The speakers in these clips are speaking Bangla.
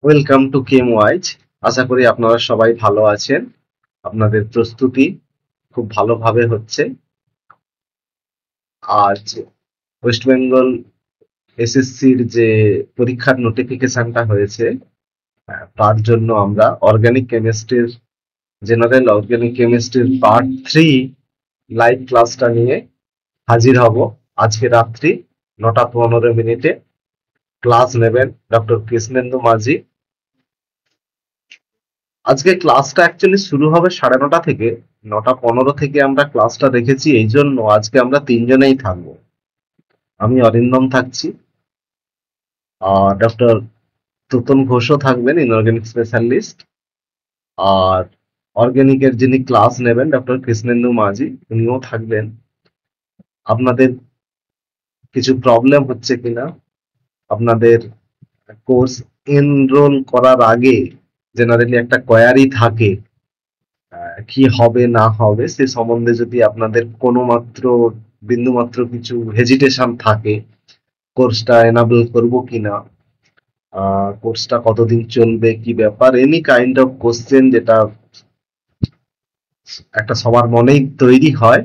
Welcome to chem wise. আশা করি আপনারা সবাই ভালো আছেন। আপনাদের প্রস্তুতি খুব ভালোভাবে হচ্ছে। আজ ওয়েস্ট বেঙ্গল এসএসসির যে পরীক্ষার নোটিফিকেশনটা হয়েছে, তার জন্য আমরা জেনারেল অর্গানিক কেমিস্ট্রির পার্ট 3 লাইভ ক্লাসটা নিয়ে হাজির হব। আজকে রাত্রি 9:15 ক্লাস নেবেন ডক্টর কৃষ্ণেন্দু মাঝি। আজকে ক্লাসটা অ্যাকচুয়ালি শুরু হবে 9:30 থেকে। 9:15 থেকে আমরা ক্লাসটা রেখেছি, এই জন্য আজকে আমরা তিনজনেই থাকবো। আমি অরিন্দম থাকছি, আর ডক্টর তুতন ঘোষও থাকবেন, ইনঅর্গানিক স্পেশালিস্ট। আর অর্গানিকের যিনি ক্লাস নেবেন ডক্টর কৃষ্ণেন্দু মাঝি, উনিও থাকবেন। আপনাদের কিছু প্রবলেম হচ্ছে কিনা, আপনাদের কোর্স এনরোল করার আগে জেনারেলি একটা কোয়ারি থাকে, কি হবে না হবে সে সম্বন্ধে যদি আপনাদের কোনো মাত্র বিন্দুমাত্র কিছু হেজিটেশন থাকে, কোর্সটা এনাবল করব কিনা, কোর্সটা কতদিন চলবে, কি ব্যাপার, এনি কাইন্ড অফ কোশ্চেন যেটা একটা সবার মনেই তৈরি হয়,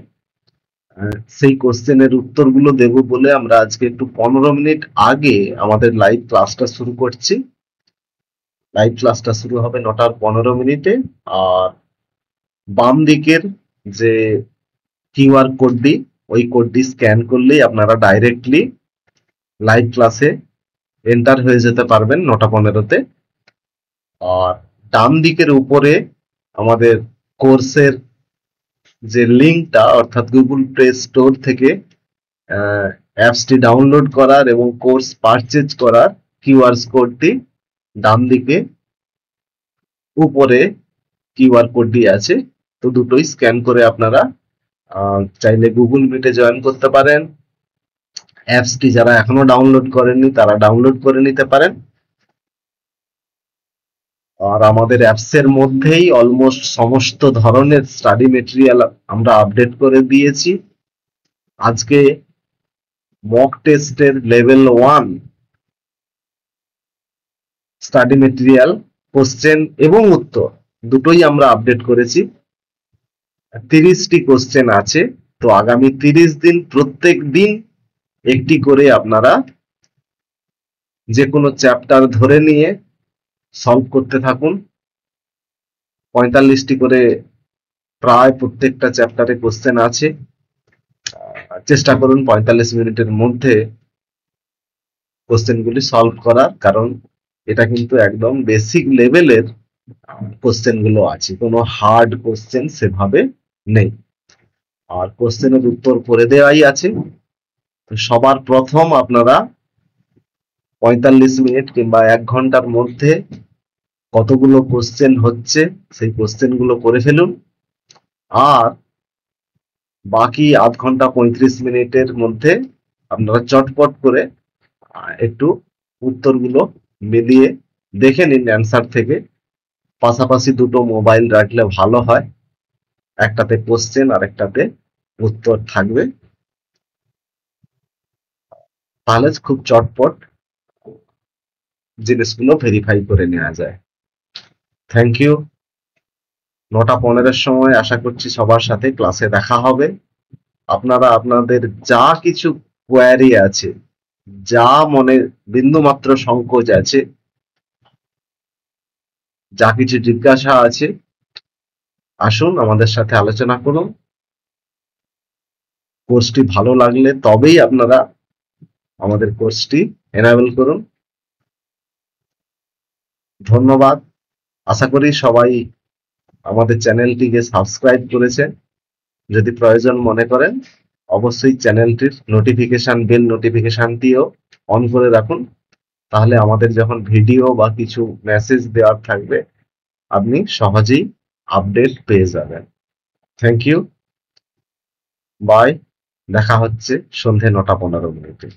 সেই কোশ্চেনের উত্তরগুলো দেব বলে আমরা আজকে একটু 15 মিনিট আগে আমাদের লাইভ ক্লাসটা শুরু করছি। লাইভ ক্লাসটা শুরু হবে 9:15। আর বাম দিকের যে কিউআর কোডটি, ওই কোডটি স্ক্যান করলেই আপনারা ডাইরেক্টলি লাইভ ক্লাসে এন্টার হয়ে যেতে পারবেন 9:15-তে। আর ডান দিকের উপরে আমাদের কোর্সের যে লিঙ্কটা, অর্থাৎ গুগল প্লে স্টোর থেকে অ্যাপসটি ডাউনলোড করার এবং কোর্স পারচেজ করার কিউআর কোডটি ডান দিকে উপরে কিউআর কোডটি আছে। তো দুটোই স্ক্যান করে আপনারা চাইলে গুগল মিটে জয়েন করতে পারেন। অ্যাপসটি যারা এখনো ডাউনলোড করেননি তারা ডাউনলোড করে নিতে পারেন। আর আমাদের অ্যাপসের মধ্যেই অলমোস্ট সমস্ত ধরনের স্টাডি মেটেরিয়াল আমরা আপডেট করে দিয়েছি। আজকে মক টেস্টের লেভেল 1 স্টাডি মেটেরিয়াল, কোশ্চেন এবং উত্তর দুটোই আমরা আপডেট করেছি। 30টি কোশ্চেন আছে। তো আগামী 30 দিন প্রত্যেক দিন একটি করে আপনারা যে কোনো চ্যাপ্টার ধরে নিয়ে সলভ করতে থাকুন। 45টি করে প্রায় প্রত্যেকটা চ্যাপ্টারে কোশ্চেন আছে। চেষ্টা করুন 45 মিনিটের মধ্যে কোশ্চেনগুলি সলভ করার, কারণ এটা কিন্তু একদম বেসিক লেভেলের কোশ্চেন গুলো আছে, কোনো হার্ড কোশ্চেন সেভাবে নেই। আর কোশ্চেনের উত্তর করে দেওয়াই আছে। তো সবার প্রথম আপনারা 45 মিনিট কিংবা 1 ঘন্টার মধ্যে কতগুলো কোশ্চেন হচ্ছে সেই কোশ্চেন গুলো করে ফেলুন। আর বাকি আধ ঘন্টা 35 মিনিটের মধ্যে আপনারা চটপট করে একটু উত্তরগুলো মিলিয়ে দেখে নিন অ্যান্সার থেকে। পাশাপাশি দুটো মোবাইল রাখলে ভালো হয়, একটাতে কোশ্চেন আর একটাতে উত্তর থাকবে, তাহলে খুব চটপট জিনিসগুলো ভেরিফাই করে নেওয়া যায়। Thank you. 9:15-র সময় আশা করছি সবার সাথে ক্লাসে দেখা হবে। আপনারা আপনাদের যা কিছু কোয়ারি আছে, যা মনে বিন্দুমাত্র সংকোচ আছে, যা কিছু জিজ্ঞাসা আছে, আসুন আমাদের সাথে আলোচনা করুন। কোর্সটি ভালো লাগলে তবেই আপনারা আমাদের কোর্সটি এনাবেল করুন। ধন্যবাদ। আশা করি সবাই আমাদের চ্যানেলটিকে সাবস্ক্রাইব করেছেন। যদি প্রয়োজন মনে করেন অবশ্যই চ্যানেলটির বেল নোটিফিকেশনটিও অন করে রাখুন, তাহলে আমাদের যখন ভিডিও বা কিছু মেসেজ দেওয়ার থাকবে আপনি সহজেই আপডেট পেয়ে যাবেন। Thank you, bye. দেখা হচ্ছে সন্ধে 9:15।